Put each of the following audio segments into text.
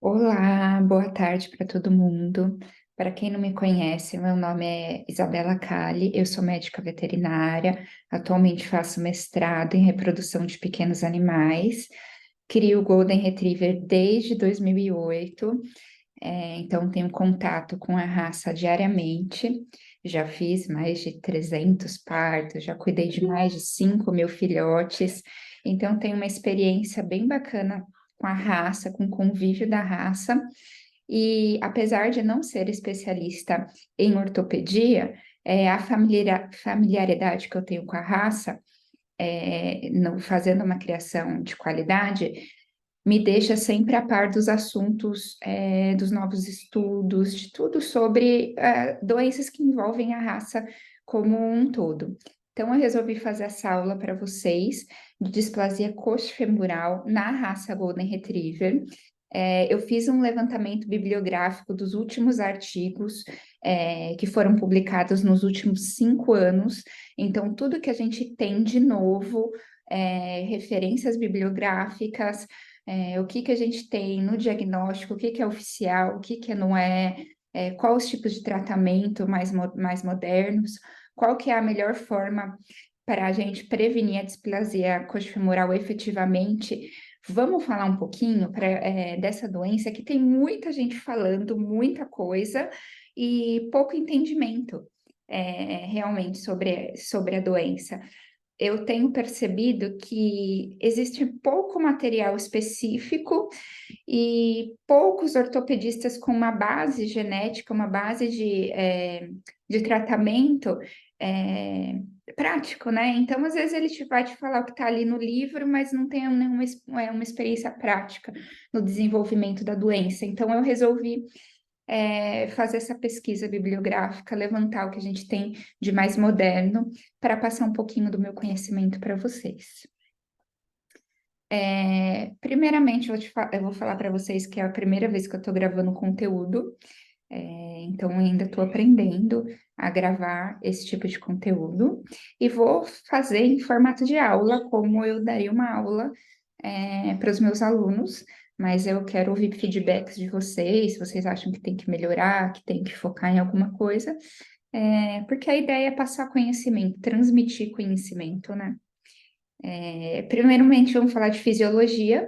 Olá, boa tarde para todo mundo. Para quem não me conhece, meu nome é Isabela Cali, eu sou médica veterinária, atualmente faço mestrado em reprodução de pequenos animais, crio o Golden Retriever desde 2008, então tenho contato com a raça diariamente, já fiz mais de 300 partos, já cuidei de mais de 5.000 filhotes, então tenho uma experiência bem bacana com a raça, com o convívio da raça, e apesar de não ser especialista em ortopedia, a familiaridade que eu tenho com a raça, fazendo uma criação de qualidade, me deixa sempre a par dos assuntos, dos novos estudos, de tudo sobre doenças que envolvem a raça como um todo. Então, eu resolvi fazer essa aula para vocês de displasia coxofemoral na raça Golden Retriever. Eu fiz um levantamento bibliográfico dos últimos artigos que foram publicados nos últimos 5 anos. Então, tudo que a gente tem de novo, referências bibliográficas, o que que a gente tem no diagnóstico, o que que é oficial, o que que não é, quais os tipos de tratamento mais modernos, qual que é a melhor forma para a gente prevenir a displasia coxofemoral efetivamente. Vamos falar um pouquinho dessa doença que tem muita gente falando, muita coisa e pouco entendimento realmente sobre a doença. Eu tenho percebido que existe pouco material específico e poucos ortopedistas com uma base genética, uma base de tratamento prático, né? Então, às vezes, ele vai te falar o que está ali no livro, mas não tem uma experiência prática no desenvolvimento da doença. Então, eu resolvi fazer essa pesquisa bibliográfica, levantar o que a gente tem de mais moderno, para passar um pouquinho do meu conhecimento para vocês. Primeiramente, eu vou falar para vocês que é a primeira vez que eu estou gravando conteúdo, então ainda estou aprendendo a gravar esse tipo de conteúdo, e vou fazer em formato de aula, como eu daria uma aula para os meus alunos, mas eu quero ouvir feedbacks de vocês, se vocês acham que tem que melhorar, que tem que focar em alguma coisa, porque a ideia é passar conhecimento, transmitir conhecimento, né? Primeiramente, vamos falar de fisiologia.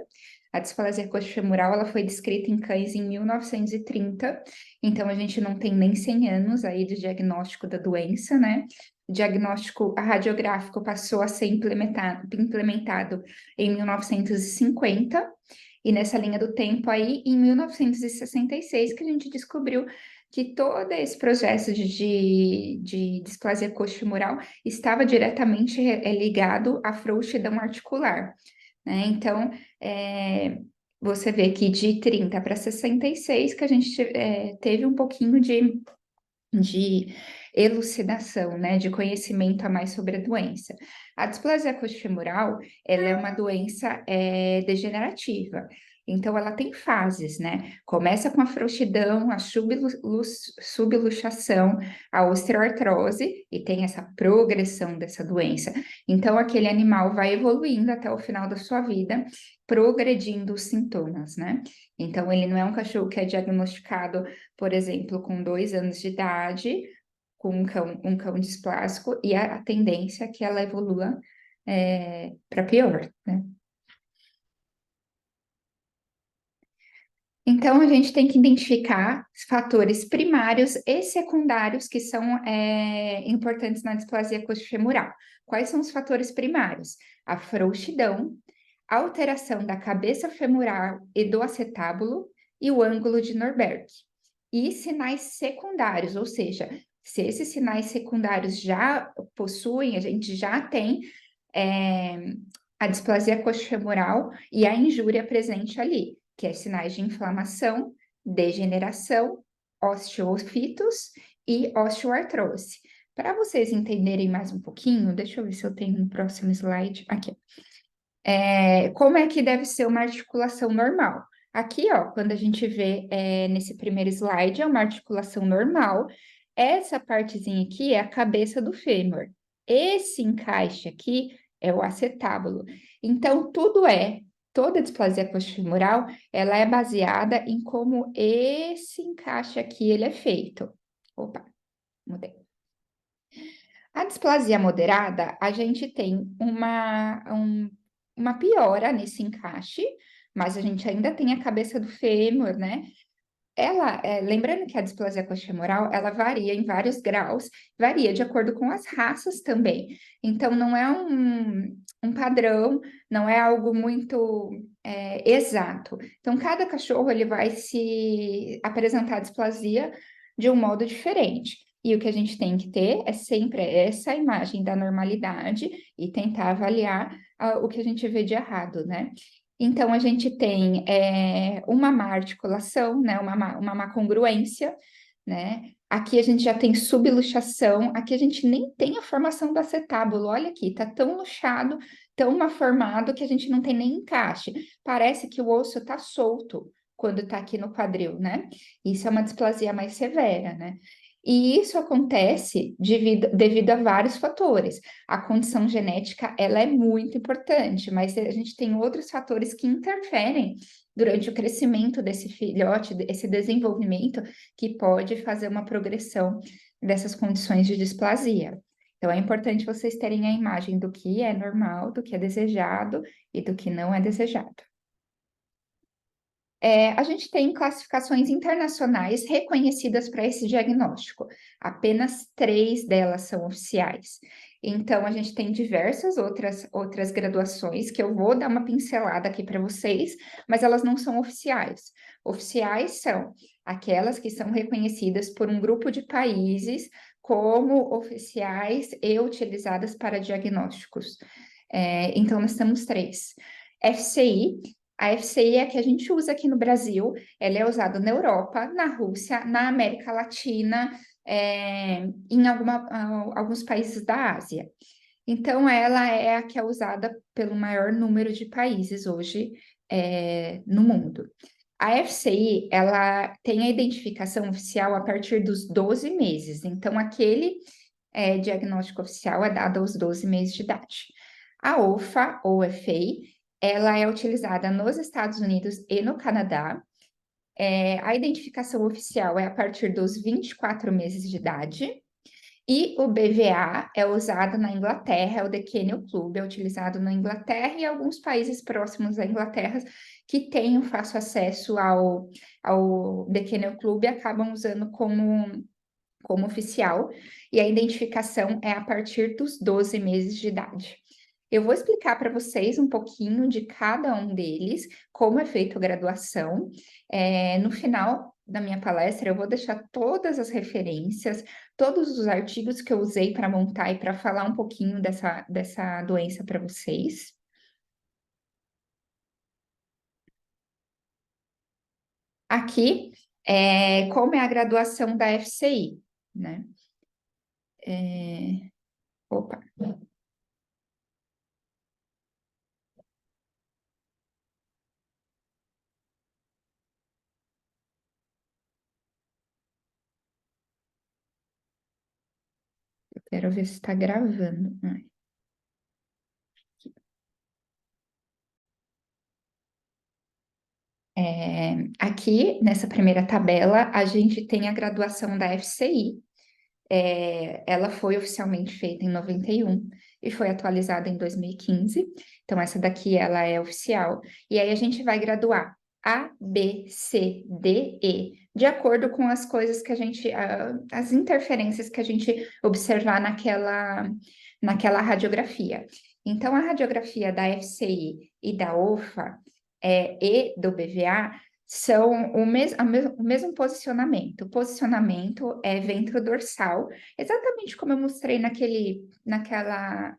A displasia coxofemoral, ela foi descrita em cães em 1930, então a gente não tem nem 100 anos aí de diagnóstico da doença, né? O diagnóstico radiográfico passou a ser implementado em 1950, e nessa linha do tempo aí, em 1966, que a gente descobriu que todo esse processo de displasia coxofemoral estava diretamente ligado à frouxidão articular, né? Então, você vê que de 30 para 66 que a gente teve um pouquinho de elucidação, né, de conhecimento a mais sobre a doença. A displasia coxofemoral, ela é uma doença degenerativa. Então, ela tem fases, né? Começa com a frouxidão, a subluxação, a osteoartrose, e tem essa progressão dessa doença. Então, aquele animal vai evoluindo até o final da sua vida, progredindo os sintomas, né? Então, ele não é um cachorro que é diagnosticado, por exemplo, com 2 anos de idade, com um cão displásico, e a tendência é que ela evolua para pior, né? Então, a gente tem que identificar fatores primários e secundários que são importantes na displasia coxofemoral. Quais são os fatores primários? A frouxidão, a alteração da cabeça femoral e do acetábulo e o ângulo de Norberg. E sinais secundários, ou seja, se esses sinais secundários já possuem, a gente já tem a displasia coxofemoral e a injúria presente ali, que é sinais de inflamação, degeneração, osteofitos e osteoartrose. Para vocês entenderem mais um pouquinho, deixa eu ver se eu tenho um próximo slide. Aqui. Como é que deve ser uma articulação normal? Aqui, ó, quando a gente vê nesse primeiro slide, é uma articulação normal. Essa partezinha aqui é a cabeça do fêmur. Esse encaixe aqui é o acetábulo. Então, tudo é Toda displasia coxofemoral, ela é baseada em como esse encaixe aqui ele é feito. Opa, mudei. A displasia moderada, a gente tem uma piora nesse encaixe, mas a gente ainda tem a cabeça do fêmur, né? Lembrando que a displasia coxofemoral, ela varia em vários graus, varia de acordo com as raças também. Então, não é um padrão, não é algo muito exato. Então, cada cachorro, ele vai se apresentar a displasia de um modo diferente. E o que a gente tem que ter é sempre essa imagem da normalidade e tentar avaliar o que a gente vê de errado, né? Então, a gente tem uma má articulação, né, uma má congruência, né? Aqui a gente já tem subluxação, aqui a gente nem tem a formação do acetábulo, olha aqui, tá tão luxado, tão mal formado que a gente não tem nem encaixe. Parece que o osso tá solto quando tá aqui no quadril, né? Isso é uma displasia mais severa, né? E isso acontece devido a vários fatores. A condição genética, ela é muito importante, mas a gente tem outros fatores que interferem durante o crescimento desse filhote, esse desenvolvimento, que pode fazer uma progressão dessas condições de displasia. Então, é importante vocês terem a imagem do que é normal, do que é desejado e do que não é desejado. A gente tem classificações internacionais reconhecidas para esse diagnóstico. Apenas 3 delas são oficiais. Então, a gente tem diversas outras graduações que eu vou dar uma pincelada aqui para vocês, mas elas não são oficiais. Oficiais são aquelas que são reconhecidas por um grupo de países como oficiais e utilizadas para diagnósticos. Então, nós temos 3. FCI, a FCI é a que a gente usa aqui no Brasil, ela é usada na Europa, na Rússia, na América Latina, em alguns países da Ásia. Então, ela é a que é usada pelo maior número de países hoje no mundo. A FCI, ela tem a identificação oficial a partir dos 12 meses. Então, aquele diagnóstico oficial é dado aos 12 meses de idade. A OFA, ou FA, ela é utilizada nos Estados Unidos e no Canadá. A identificação oficial é a partir dos 24 meses de idade. E o BVA é usado na Inglaterra, é o The Kennel Club, é utilizado na Inglaterra e alguns países próximos à Inglaterra que têm um fácil acesso ao The Kennel Club acabam usando como oficial, e a identificação é a partir dos 12 meses de idade. Eu vou explicar para vocês um pouquinho de cada um deles, como é feita a graduação. No final da minha palestra, eu vou deixar todas as referências, todos os artigos que eu usei para montar e para falar um pouquinho dessa doença para vocês. Aqui, como é a graduação da FCI, né? Opa, eu quero ver se está gravando. Aqui, nessa primeira tabela, a gente tem a graduação da FCI. Ela foi oficialmente feita em 91 e foi atualizada em 2015. Então, essa daqui, ela é oficial. E aí, a gente vai graduar A, B, C, D, E, de acordo com as coisas que as interferências que a gente observar naquela radiografia. Então, a radiografia da FCI e da OFA e do BVA são o mesmo posicionamento. O posicionamento é ventro-dorsal, exatamente como eu mostrei naquela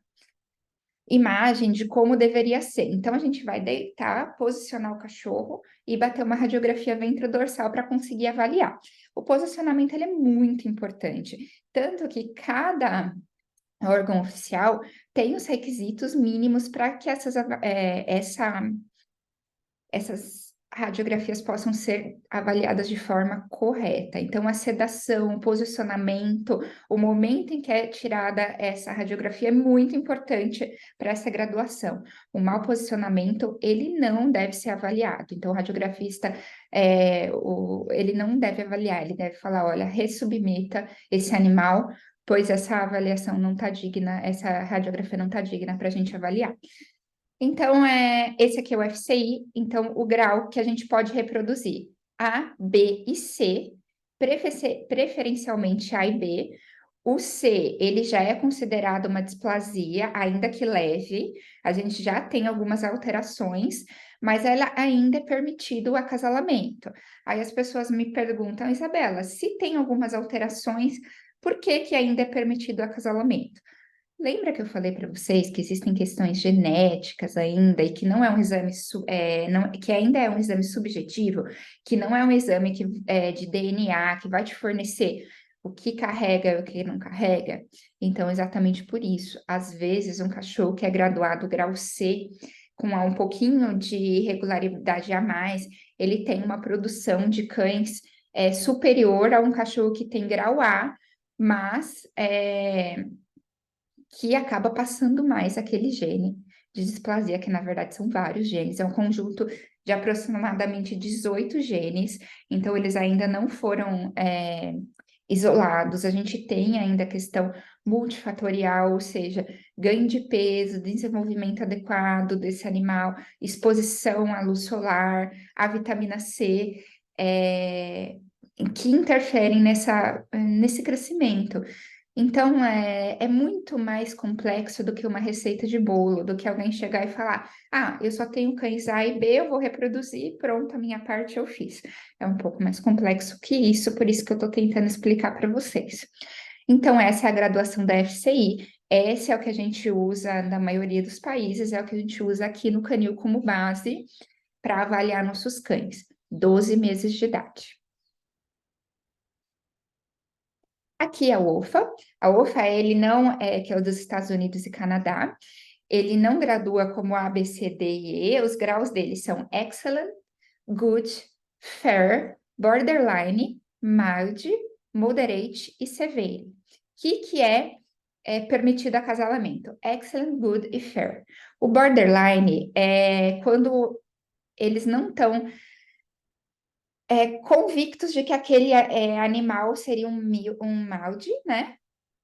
imagem de como deveria ser. Então, a gente vai deitar, posicionar o cachorro e bater uma radiografia ventro-dorsal para conseguir avaliar. O posicionamento ele é muito importante, tanto que cada órgão oficial tem os requisitos mínimos para que essas radiografias possam ser avaliadas de forma correta. Então, a sedação, o posicionamento, o momento em que é tirada essa radiografia é muito importante para essa graduação. O mau posicionamento, ele não deve ser avaliado. Então, o radiografista, ele não deve avaliar, ele deve falar, olha, ressubmeta esse animal, pois essa avaliação não está digna, essa radiografia não está digna para a gente avaliar. Então, esse aqui é o FCI, então o grau que a gente pode reproduzir A, B e C, preferencialmente A e B. O C, ele já é considerado uma displasia, ainda que leve, a gente já tem algumas alterações, mas ela ainda é permitido o acasalamento. Aí as pessoas me perguntam, Isabela, se tem algumas alterações, por que que ainda é permitido o acasalamento? Lembra que eu falei para vocês que existem questões genéticas ainda e que não é um exame, que ainda é um exame subjetivo, que não é um exame de DNA que vai te fornecer o que carrega e o que não carrega? Então, exatamente por isso, às vezes um cachorro que é graduado grau C, com um pouquinho de irregularidade a mais, ele tem uma produção de cães superior a um cachorro que tem grau A, mas que acaba passando mais aquele gene de displasia, que na verdade são vários genes, é um conjunto de aproximadamente 18 genes, então eles ainda não foram isolados, a gente tem ainda a questão multifatorial, ou seja, ganho de peso, desenvolvimento adequado desse animal, exposição à luz solar, à vitamina C, que interferem nesse crescimento. Então, é muito mais complexo do que uma receita de bolo, do que alguém chegar e falar: ah, eu só tenho cães A e B, eu vou reproduzir, pronto, a minha parte eu fiz. É um pouco mais complexo que isso, por isso que eu estou tentando explicar para vocês. Então, essa é a graduação da FCI, esse é o que a gente usa na maioria dos países, é o que a gente usa aqui no Canil como base para avaliar nossos cães, 12 meses de idade. Aqui é o OFA. A OFA, ele não é, que é o dos Estados Unidos e Canadá, ele não gradua como A, B, C, D e E, os graus dele são Excellent, Good, Fair, Borderline, Mild, Moderate e Severe. O que é permitido acasalamento? Excellent, Good e Fair. O Borderline é quando eles não estão convictos de que aquele animal seria um mild, né?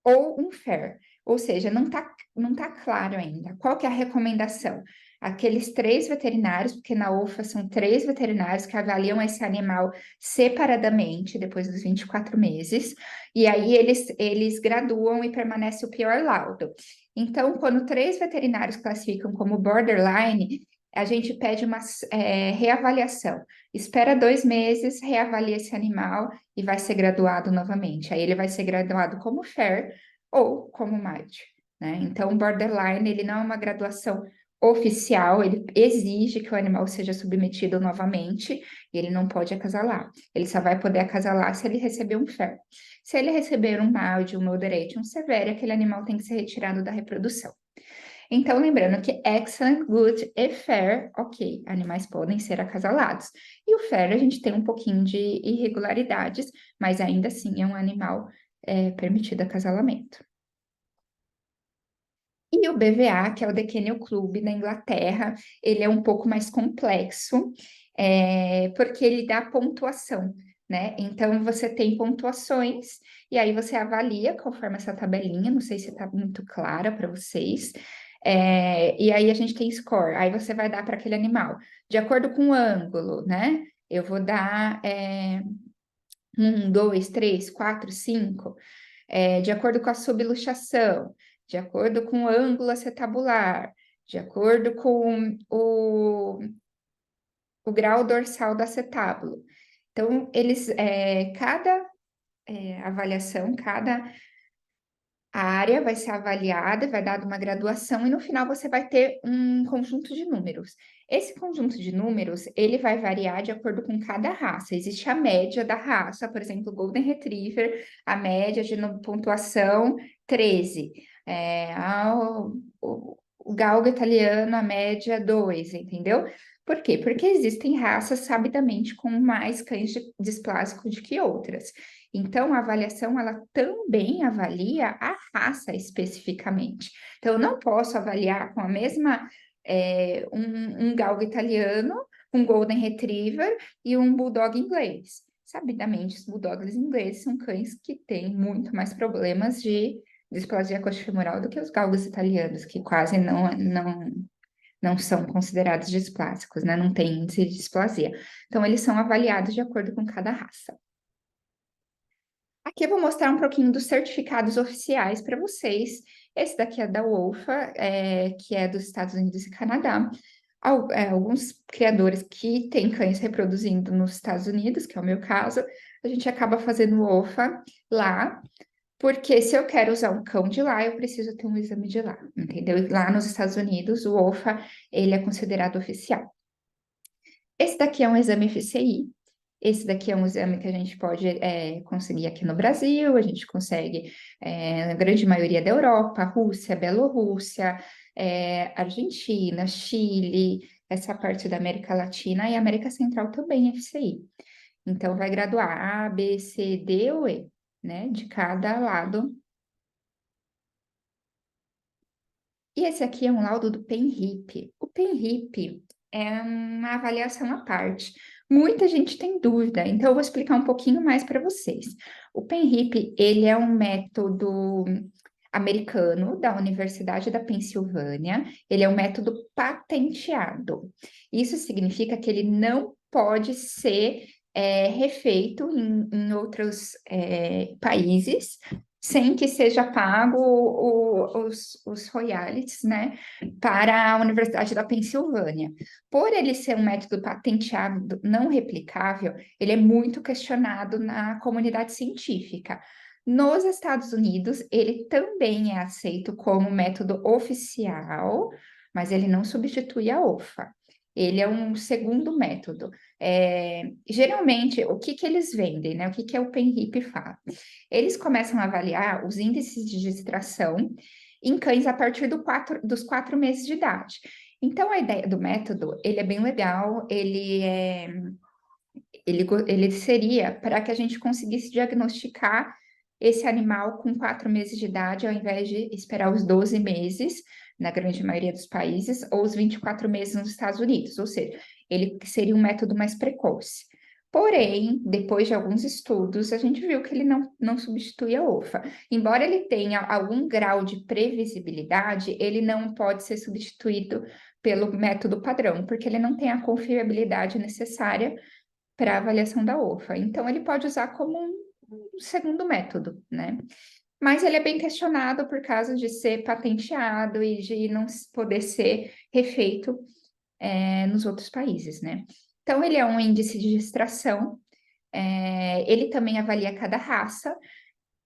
Ou um fair. Ou seja, não tá claro ainda. Qual que é a recomendação? Aqueles 3 veterinários, porque na UFA são 3 veterinários que avaliam esse animal separadamente, depois dos 24 meses, e aí eles graduam e permanece o pior laudo. Então, quando 3 veterinários classificam como borderline, a gente pede uma reavaliação. Espera 2 meses, reavalia esse animal e vai ser graduado novamente. Aí ele vai ser graduado como fair ou como mild, né? Então, o borderline, ele não é uma graduação oficial, ele exige que o animal seja submetido novamente e ele não pode acasalar. Ele só vai poder acasalar se ele receber um fair. Se ele receber um mild, um moderate, um severe, aquele animal tem que ser retirado da reprodução. Então, lembrando que excellent, good e fair, ok, animais podem ser acasalados. E o fair, a gente tem um pouquinho de irregularidades, mas ainda assim é um animal permitido acasalamento. E o BVA, que é o The Kennel Club da Inglaterra, ele é um pouco mais complexo, porque ele dá pontuação, né? Então, você tem pontuações, e aí você avalia conforme essa tabelinha, não sei se está muito clara para vocês, e aí a gente tem score, aí você vai dar para aquele animal, de acordo com o ângulo, né? Eu vou dar 1, 2, 3, 4, 5, de acordo com a subluxação, de acordo com o ângulo acetabular, de acordo com o grau dorsal do acetábulo. Então, cada avaliação, cada área vai ser avaliada, vai dar uma graduação e no final você vai ter um conjunto de números. Esse conjunto de números, ele vai variar de acordo com cada raça. Existe a média da raça, por exemplo, Golden Retriever, a média de pontuação 13. O galgo italiano, a média 2, entendeu? Por quê? Porque existem raças sabidamente com mais cães displásicos do que outras. Então, a avaliação, ela também avalia a raça especificamente. Então, eu não posso avaliar com a mesma, um galgo italiano, um golden retriever e um bulldog inglês. Sabidamente, os bulldogs ingleses são cães que têm muito mais problemas de displasia coxofemoral do que os galgos italianos, que quase não são considerados displásicos, né? Não tem índice de displasia. Então, eles são avaliados de acordo com cada raça. Aqui eu vou mostrar um pouquinho dos certificados oficiais para vocês. Esse daqui é da UOFA, que é dos Estados Unidos e Canadá. Alguns criadores que têm cães reproduzindo nos Estados Unidos, que é o meu caso, a gente acaba fazendo o OFA lá, porque se eu quero usar um cão de lá, eu preciso ter um exame de lá, entendeu? E lá nos Estados Unidos, o OFA, ele é considerado oficial. Esse daqui é um exame FCI. Esse daqui é um exame que a gente pode conseguir aqui no Brasil, a gente consegue na grande maioria da Europa, Rússia, Bielorrússia, Argentina, Chile, essa parte da América Latina e América Central também é FCI. Então, vai graduar A, B, C, D ou E, né? De cada lado. E esse aqui é um laudo do PENRIP. O PENRIP é uma avaliação à parte. Muita gente tem dúvida, então eu vou explicar um pouquinho mais para vocês. O PENRIP, ele é um método americano da Universidade da Pensilvânia. Ele é um método patenteado. Isso significa que ele não pode ser refeito em outros países sem que seja pago os royalties, né, para a Universidade da Pensilvânia. Por ele ser um método patenteado não replicável, ele é muito questionado na comunidade científica. Nos Estados Unidos, ele também é aceito como método oficial, mas ele não substitui a OFA. Ele é um segundo método. Geralmente, o que eles vendem, né? O que o PENRIP faz? Eles começam a avaliar os índices de distração em cães a partir dos 4 meses de idade. Então, a ideia do método, ele é bem legal, ele seria para que a gente conseguisse diagnosticar esse animal com 4 meses de idade, ao invés de esperar os 12 meses, na grande maioria dos países, ou os 24 meses nos Estados Unidos, ou seja, ele seria um método mais precoce. Porém, depois de alguns estudos, a gente viu que ele não substitui a OFA. Embora ele tenha algum grau de previsibilidade, ele não pode ser substituído pelo método padrão, porque ele não tem a confiabilidade necessária para a avaliação da OFA. Então, ele pode usar como um segundo método, né? Mas ele é bem questionado por causa de ser patenteado e de não poder ser refeito nos outros países, né? Então, ele é um índice de distração, ele também avalia cada raça.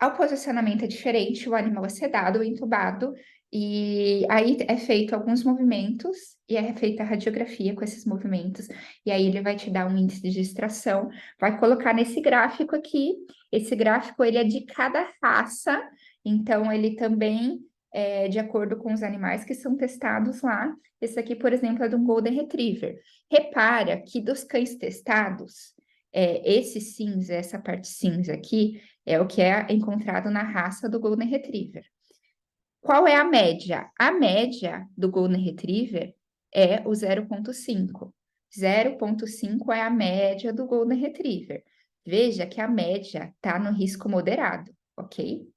O posicionamento é diferente, o animal é sedado ou entubado, e aí é feito alguns movimentos, e é feita a radiografia com esses movimentos, e aí ele vai te dar um índice de distração, vai colocar nesse gráfico aqui, esse gráfico ele é de cada raça, então ele também é de acordo com os animais que são testados lá. Esse aqui, por exemplo, é de um Golden Retriever. Repara que dos cães testados, esse cinza, essa parte cinza aqui, é o que é encontrado na raça do Golden Retriever. Qual é a média? A média do Golden Retriever é o 0,5. 0,5 é a média do Golden Retriever. Veja que a média está no risco moderado, ok?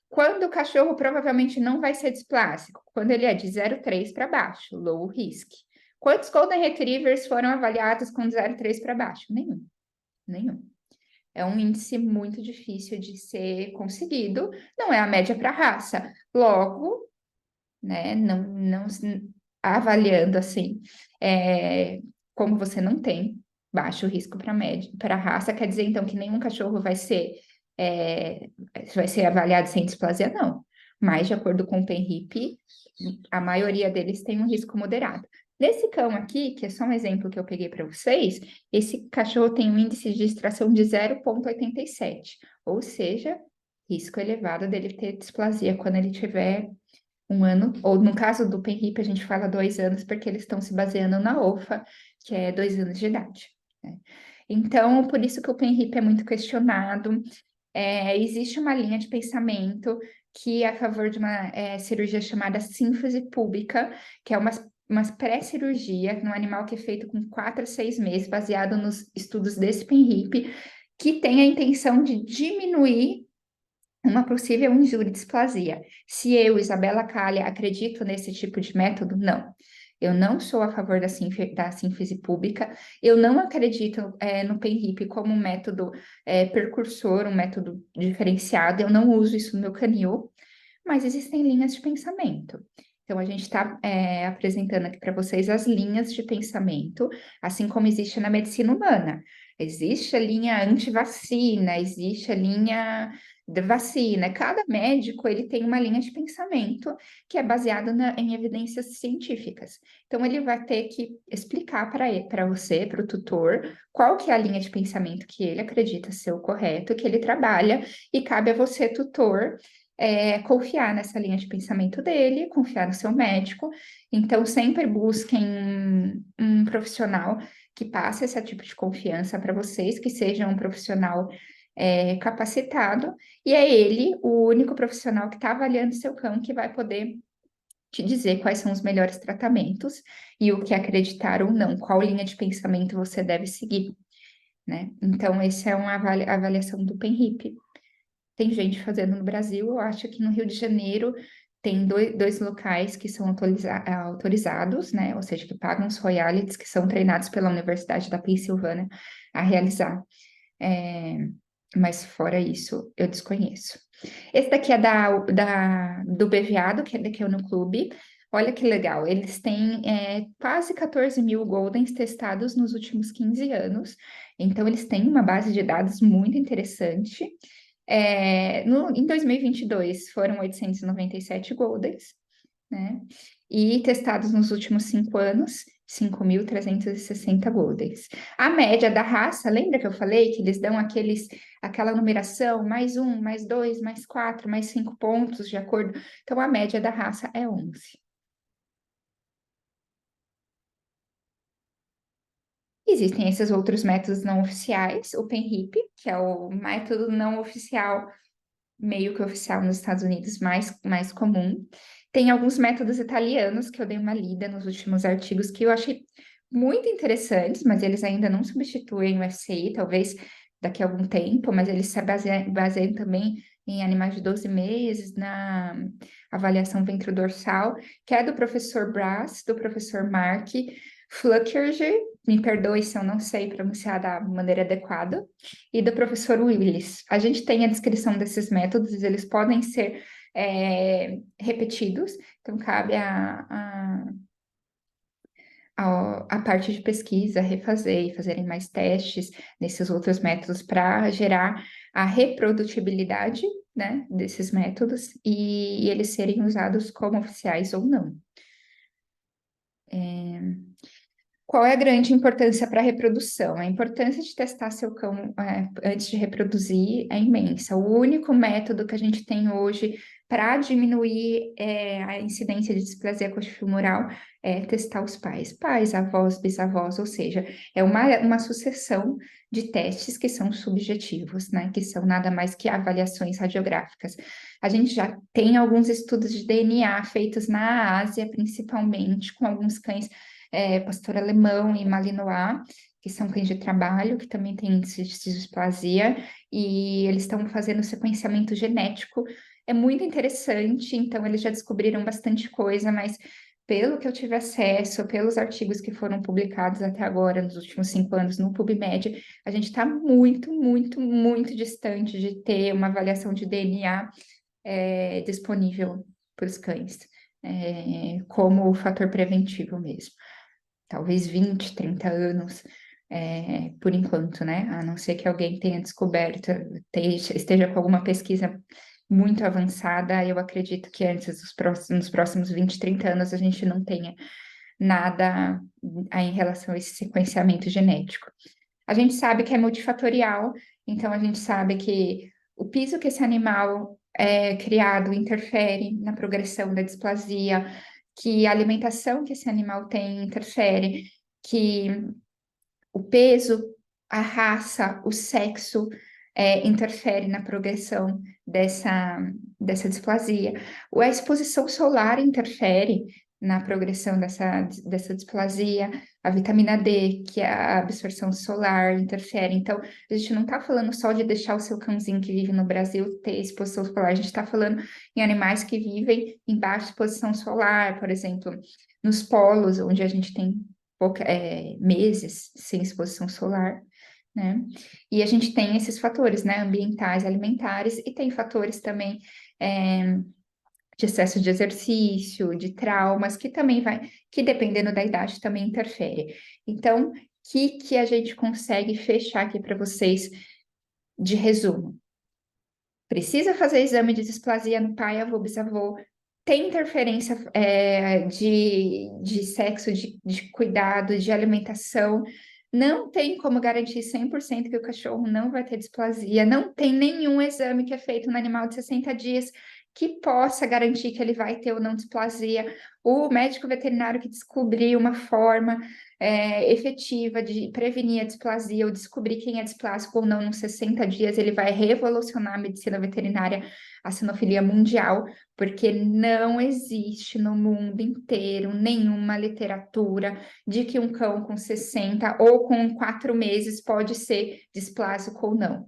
Quando o cachorro provavelmente não vai ser displásico? Quando ele é de 0,3 para baixo, low risk. Quantos Golden Retrievers foram avaliados com 0,3 para baixo? Nenhum. Nenhum. É um índice muito difícil de ser conseguido, não é a média para raça. Logo, né, não avaliando assim, como você não tem baixo risco para média, para raça, quer dizer então que nenhum cachorro vai ser avaliado sem displasia, não. Mas, de acordo com o PENRIP, a maioria deles tem um risco moderado. Nesse cão aqui, que é só um exemplo que eu peguei para vocês, esse cachorro tem um índice de distração de 0,87, ou seja, risco elevado dele ter displasia quando ele tiver 1 ano, ou no caso do PENRIP, a gente fala 2 anos, porque eles estão se baseando na OFA, que é 2 anos de idade, né? Então, por isso que o PENRIP é muito questionado. Existe uma linha de pensamento que é a favor de uma cirurgia chamada sínfise púbica, que é uma pré-cirurgia no animal que é feito com 4 a 6 meses, baseado nos estudos desse PENRIP, que tem a intenção de diminuir uma possível injúria e displasia. Se eu, Isabela Calha, acredito nesse tipo de método, não. Eu não sou a favor da sínfise pública, eu não acredito no PENRIP como um método precursor, um método diferenciado, eu não uso isso no meu canil, mas existem linhas de pensamento. Então, a gente está apresentando aqui para vocês as linhas de pensamento, assim como existe na medicina humana. Existe a linha anti-vacina, existe a linha de vacina. Cada médico ele tem uma linha de pensamento que é baseada em evidências científicas. Então, ele vai ter que explicar para você, para o tutor, qual que é a linha de pensamento que ele acredita ser o correto, que ele trabalha, e cabe a você, tutor, confiar nessa linha de pensamento dele, confiar no seu médico. Então, sempre busquem um profissional que passe esse tipo de confiança para vocês, que seja um profissional capacitado, e é ele o único profissional que está avaliando seu cão que vai poder te dizer quais são os melhores tratamentos e o que acreditar ou não, qual linha de pensamento você deve seguir, né? Então, essa é uma avaliação do PENRIP. Tem gente fazendo no Brasil, eu acho que no Rio de Janeiro tem dois locais que são autorizados, né? Ou seja, que pagam os royalties, que são treinados pela Universidade da Pensilvânia a realizar. Mas fora isso, eu desconheço. Esse daqui é do Beviado, que é daqui no clube. Olha que legal, eles têm quase 14 mil Goldens testados nos últimos 15 anos. Então, eles têm uma base de dados muito interessante. Em 2022 foram 897 Goldens, né? E testados nos últimos 5 anos, 5.360 Goldens. A média da raça, lembra que eu falei que eles dão aquela numeração, mais 1, mais 2, mais 4, mais 5 pontos, de acordo? Então, a média da raça é 11. Existem esses outros métodos não oficiais, o PENRIP, que é o método não oficial, meio que oficial nos Estados Unidos, mais comum. Tem alguns métodos italianos que eu dei uma lida nos últimos artigos que eu achei muito interessantes, mas eles ainda não substituem o FCI, talvez daqui a algum tempo, mas eles se baseiam também em animais de 12 meses, na avaliação ventrodorsal, que é do professor Brass, do professor Mark Fluckiger, me perdoe se eu não sei pronunciar da maneira adequada, e do professor Willis. A gente tem a descrição desses métodos, eles podem ser repetidos, então cabe a parte de pesquisa refazer e fazerem mais testes nesses outros métodos para gerar a reprodutibilidade, né, desses métodos e eles serem usados como oficiais ou não. Qual é a grande importância para a reprodução? A importância de testar seu cão antes de reproduzir é imensa. O único método que a gente tem hoje para diminuir a incidência de displasia coxofemoral é testar os pais, avós, bisavós, ou seja, é uma sucessão de testes que são subjetivos, né? Que são nada mais que avaliações radiográficas. A gente já tem alguns estudos de DNA feitos na Ásia, principalmente, com alguns cães pastor alemão e malinois, que são cães de trabalho, que também têm índice de displasia, e eles estão fazendo sequenciamento genético. É muito interessante, então eles já descobriram bastante coisa, mas pelo que eu tive acesso, pelos artigos que foram publicados até agora, nos últimos 5 anos, no PubMed, a gente está muito, muito, muito distante de ter uma avaliação de DNA disponível para os cães, como fator preventivo mesmo. Talvez 20, 30 anos, por enquanto, né? A não ser que alguém tenha descoberto, esteja com alguma pesquisa muito avançada, eu acredito que antes nos próximos 20, 30 anos a gente não tenha nada em relação a esse sequenciamento genético. A gente sabe que é multifatorial, então a gente sabe que o piso que esse animal é criado interfere na progressão da displasia, que a alimentação que esse animal tem interfere, que o peso, a raça, o sexo interfere na progressão dessa displasia. A exposição solar interfere na progressão dessa displasia, a vitamina D, que é a absorção solar, interfere. Então, a gente não está falando só de deixar o seu cãozinho que vive no Brasil ter exposição solar, a gente está falando em animais que vivem em baixa exposição solar, por exemplo, nos polos, onde a gente tem meses sem exposição solar, né? E a gente tem esses fatores, né, ambientais, alimentares, e tem fatores também de excesso de exercício, de traumas, que também que dependendo da idade também interfere. Então, que a gente consegue fechar aqui para vocês de resumo? Precisa fazer exame de displasia no pai, avô, bisavô. Tem interferência de sexo, de cuidado, de alimentação. Não tem como garantir 100% que o cachorro não vai ter displasia. Não tem nenhum exame que é feito no animal de 60 dias que possa garantir que ele vai ter ou não displasia. O médico veterinário que descobrir uma forma efetiva de prevenir a displasia ou descobrir quem é displásico ou não nos 60 dias, ele vai revolucionar a medicina veterinária, a sinofilia mundial, porque não existe no mundo inteiro nenhuma literatura de que um cão com 60 ou com 4 meses pode ser displásico ou não.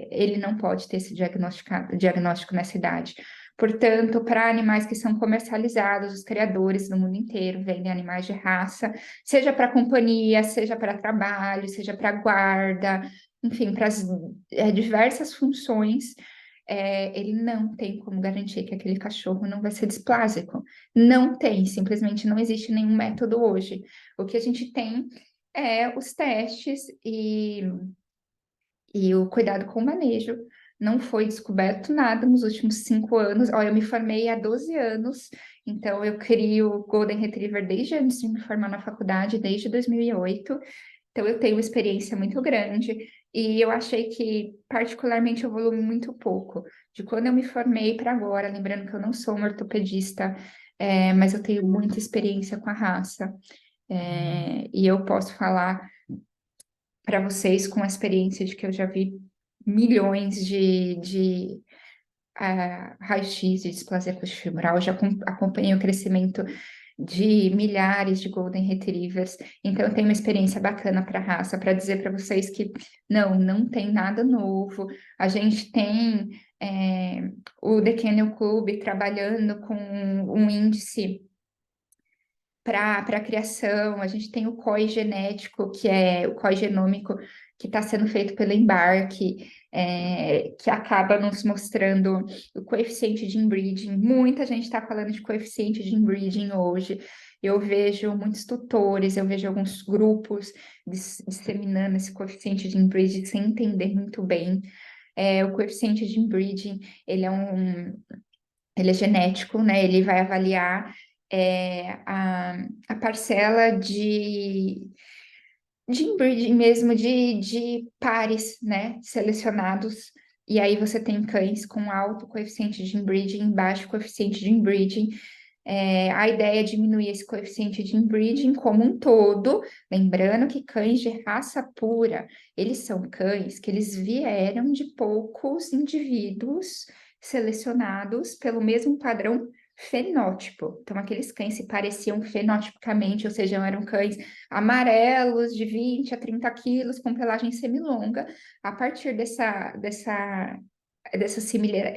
Ele não pode ter esse diagnóstico nessa idade. Portanto, para animais que são comercializados, os criadores do mundo inteiro vendem animais de raça, seja para companhia, seja para trabalho, seja para guarda, enfim, para as diversas funções. Ele não tem como garantir que aquele cachorro não vai ser displásico. Não tem, simplesmente não existe nenhum método hoje. O que a gente tem é os testes e o cuidado com o manejo. Não foi descoberto nada nos últimos 5 anos. Olha, eu me formei há 12 anos, então eu crio Golden Retriever desde antes de me formar na faculdade, desde 2008. Então eu tenho uma experiência muito grande e eu achei que particularmente eu evolui muito pouco de quando eu me formei para agora, lembrando que eu não sou uma ortopedista, mas eu tenho muita experiência com a raça. E eu posso falar para vocês com a experiência de que eu já vi milhões de raio-x de displasia coxofemoral, já acompanhei o crescimento de milhares de Golden Retrievers, então eu tenho uma experiência bacana para a raça, para dizer para vocês que não tem nada novo, a gente tem o The Kennel Club trabalhando com um índice para a criação, a gente tem o COI genético, que é o COI genômico, que está sendo feito pelo Embarque, que acaba nos mostrando o coeficiente de inbreeding. Muita gente está falando de coeficiente de inbreeding hoje. Eu vejo muitos tutores, eu vejo alguns grupos disseminando esse coeficiente de inbreeding sem entender muito bem. O coeficiente de inbreeding, ele é genético, né? Ele vai avaliar a parcela de inbreeding mesmo, de pares, né? Selecionados. E aí você tem cães com alto coeficiente de inbreeding, baixo coeficiente de inbreeding. A ideia é diminuir esse coeficiente de inbreeding como um todo, lembrando que cães de raça pura, eles são cães que eles vieram de poucos indivíduos selecionados pelo mesmo padrão fenótipo. Então, aqueles cães se pareciam fenotipicamente, ou seja, eram cães amarelos de 20 a 30 quilos, com pelagem semilonga. A partir dessa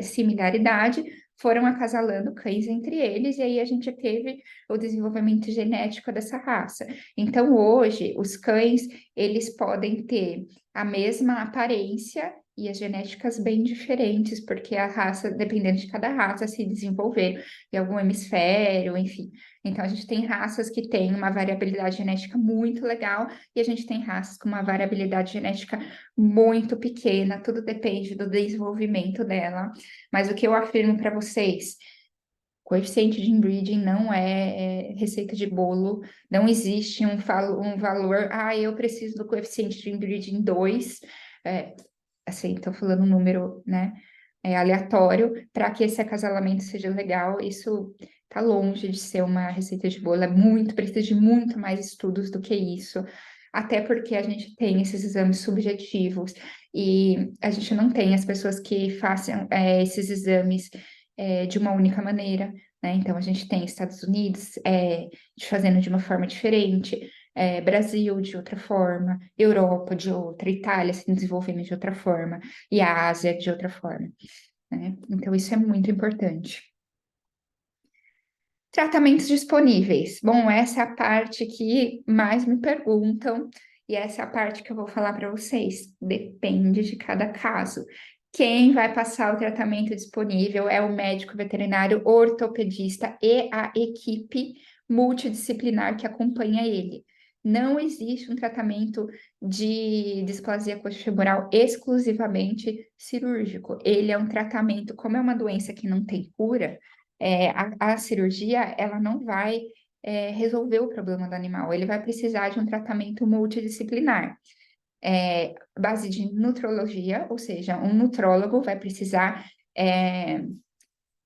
similaridade, foram acasalando cães entre eles, e aí a gente teve o desenvolvimento genético dessa raça. Então, hoje, os cães, eles podem ter a mesma aparência e as genéticas bem diferentes, porque a raça, dependendo de cada raça, se desenvolver em algum hemisfério, enfim. Então, a gente tem raças que têm uma variabilidade genética muito legal, e a gente tem raças com uma variabilidade genética muito pequena, tudo depende do desenvolvimento dela. Mas o que eu afirmo para vocês, coeficiente de inbreeding não é receita de bolo, não existe um valor, eu preciso do coeficiente de inbreeding 2, assim, estou falando um número, né, aleatório, para que esse acasalamento seja legal, isso Tá longe de ser uma receita de bolo, precisa de muito mais estudos do que isso. Até porque a gente tem esses exames subjetivos e a gente não tem as pessoas que façam esses exames de uma única maneira, né? Então a gente tem Estados Unidos fazendo de uma forma diferente, Brasil de outra forma, Europa de outra, Itália se desenvolvendo de outra forma e a Ásia de outra forma, né? Então isso é muito importante. Tratamentos disponíveis. Bom, essa é a parte que mais me perguntam e essa é a parte que eu vou falar para vocês. Depende de cada caso. Quem vai passar o tratamento disponível é o médico veterinário ortopedista e a equipe multidisciplinar que acompanha ele. Não existe um tratamento de displasia coxofemoral exclusivamente cirúrgico. Ele é um tratamento, como é uma doença que não tem cura, a cirurgia ela não vai resolver o problema do animal, ele vai precisar de um tratamento multidisciplinar. Base de nutrologia, ou seja, um nutrólogo vai precisar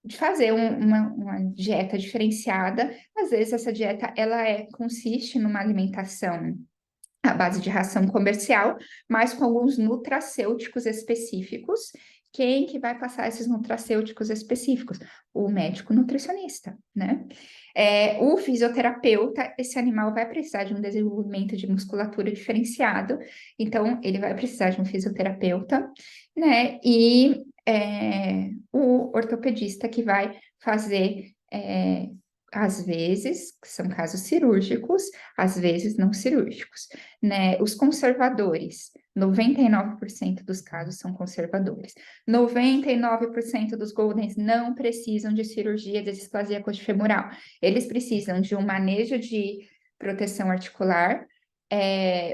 de fazer uma dieta diferenciada. Às vezes essa dieta ela consiste numa alimentação à base de ração comercial, mas com alguns nutracêuticos específicos. Quem que vai passar esses nutracêuticos específicos? O médico nutricionista, né? O fisioterapeuta, esse animal vai precisar de um desenvolvimento de musculatura diferenciado, então ele vai precisar de um fisioterapeuta, né? E o ortopedista que vai fazer às vezes, são casos cirúrgicos, às vezes não cirúrgicos, né? Os conservadores, 99% dos casos são conservadores. 99% dos Goldens não precisam de cirurgia de displasia coxofemoral. Eles precisam de um manejo de proteção articular,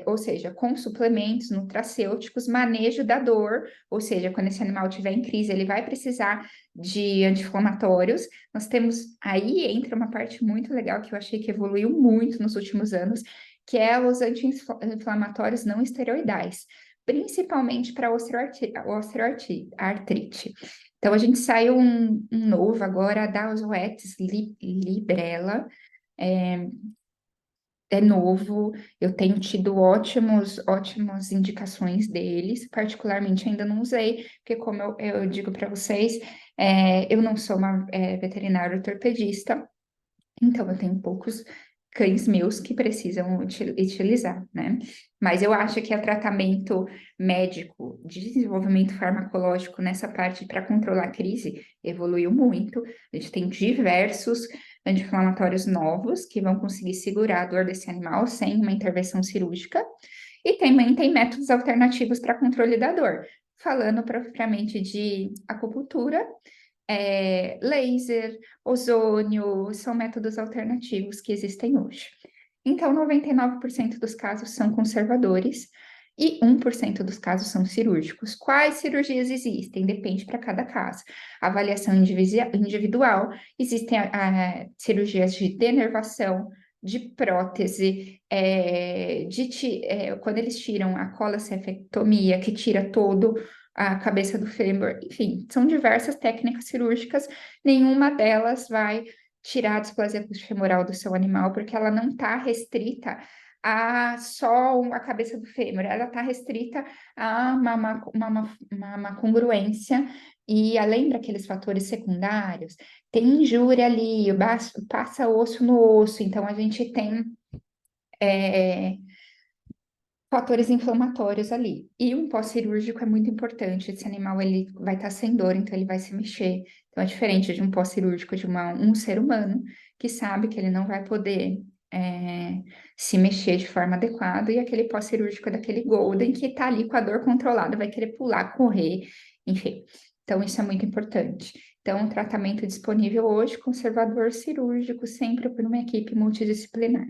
ou seja, com suplementos nutracêuticos, manejo da dor, ou seja, quando esse animal estiver em crise, ele vai precisar de anti-inflamatórios. Nós temos aí entra uma parte muito legal que eu achei que evoluiu muito nos últimos anos, que é os anti-inflamatórios não esteroidais, principalmente para osteoartrite. Então, a gente saiu um novo agora, da Zoetis Librela, é novo, eu tenho tido ótimas indicações deles, particularmente ainda não usei, porque como eu digo para vocês, eu não sou uma veterinária ortopedista, então eu tenho poucos cães meus que precisam utilizar, né? Mas eu acho que o tratamento médico de desenvolvimento farmacológico nessa parte para controlar a crise evoluiu muito. A gente tem diversos anti-inflamatórios novos que vão conseguir segurar a dor desse animal sem uma intervenção cirúrgica. E também tem métodos alternativos para controle da dor. Falando propriamente de acupuntura, laser, ozônio, são métodos alternativos que existem hoje. Então, 99% dos casos são conservadores e 1% dos casos são cirúrgicos. Quais cirurgias existem? Depende para cada caso. Avaliação individual, existem cirurgias de denervação, de prótese, quando eles tiram a colocectomia, que tira todo a cabeça do fêmur, enfim, são diversas técnicas cirúrgicas, nenhuma delas vai tirar a displasia femoral do seu animal, porque ela não está restrita a só a cabeça do fêmur, ela está restrita a uma congruência, e além daqueles fatores secundários, tem injúria ali, passa osso no osso, então a gente tem fatores inflamatórios ali. E um pós-cirúrgico é muito importante. Esse animal ele vai estar sem dor, então ele vai se mexer. Então é diferente de um pós-cirúrgico de um ser humano que sabe que ele não vai poder se mexer de forma adequada, e aquele pós-cirúrgico é daquele golden que está ali com a dor controlada, vai querer pular, correr, enfim. Então isso é muito importante. Então, o tratamento disponível hoje, conservador cirúrgico, sempre por uma equipe multidisciplinar.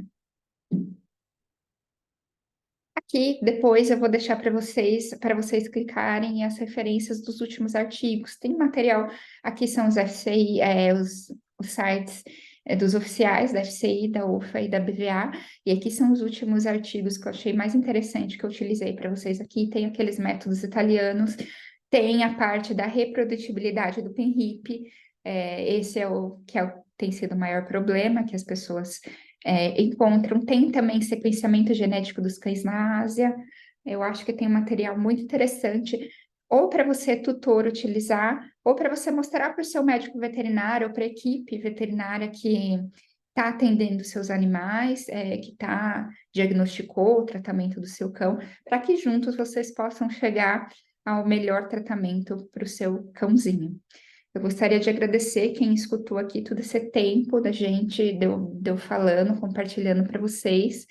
Aqui depois eu vou deixar para vocês clicarem as referências dos últimos artigos. Tem material, aqui são os FCI, os sites dos oficiais da FCI, da UFA e da BVA, e aqui são os últimos artigos que eu achei mais interessante que eu utilizei para vocês aqui. Tem aqueles métodos italianos, tem a parte da reprodutibilidade do PENRIP, esse é o que é o tem sido o maior problema que as pessoas encontram. Tem também sequenciamento genético dos cães na Ásia. Eu acho que tem um material muito interessante, ou para você, tutor, utilizar, ou para você mostrar para o seu médico veterinário ou para a equipe veterinária que está atendendo seus animais, que diagnosticou o tratamento do seu cão, para que juntos vocês possam chegar ao melhor tratamento para o seu cãozinho. Eu gostaria de agradecer quem escutou aqui todo esse tempo da gente, deu falando, compartilhando para vocês.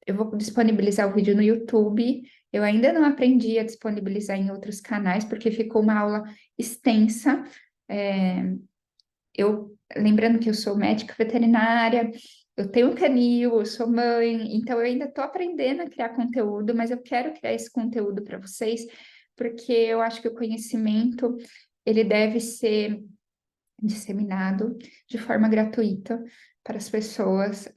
Eu vou disponibilizar o vídeo no YouTube. Eu ainda não aprendi a disponibilizar em outros canais, porque ficou uma aula extensa. Lembrando que eu sou médica veterinária, eu tenho um canil, eu sou mãe, então eu ainda estou aprendendo a criar conteúdo, mas eu quero criar esse conteúdo para vocês, porque eu acho que o conhecimento ele deve ser disseminado de forma gratuita para as pessoas.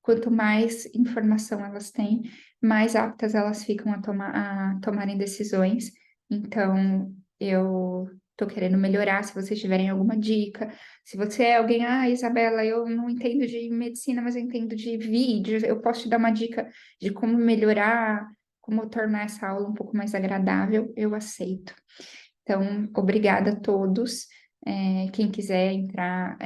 Quanto mais informação elas têm, mais aptas elas ficam a tomarem decisões. Então, eu estou querendo melhorar. Se vocês tiverem alguma dica, se você é alguém, Isabela, eu não entendo de medicina, mas eu entendo de vídeo, eu posso te dar uma dica de como melhorar, como tornar essa aula um pouco mais agradável, eu aceito. Então, obrigada a todos. Quem quiser entrar,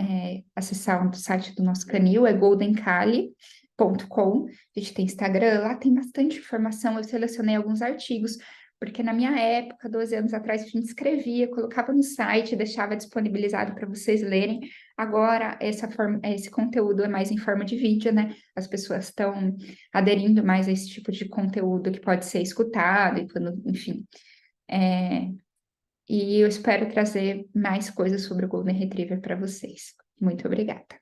acessar o site do nosso canil, é goldencali.com. A gente tem Instagram, lá tem bastante informação. Eu selecionei alguns artigos, porque na minha época, 12 anos atrás, a gente escrevia, colocava no site, deixava disponibilizado para vocês lerem. Agora, esse conteúdo é mais em forma de vídeo, né? As pessoas estão aderindo mais a esse tipo de conteúdo que pode ser escutado, e quando, enfim. E eu espero trazer mais coisas sobre o Golden Retriever para vocês. Muito obrigada.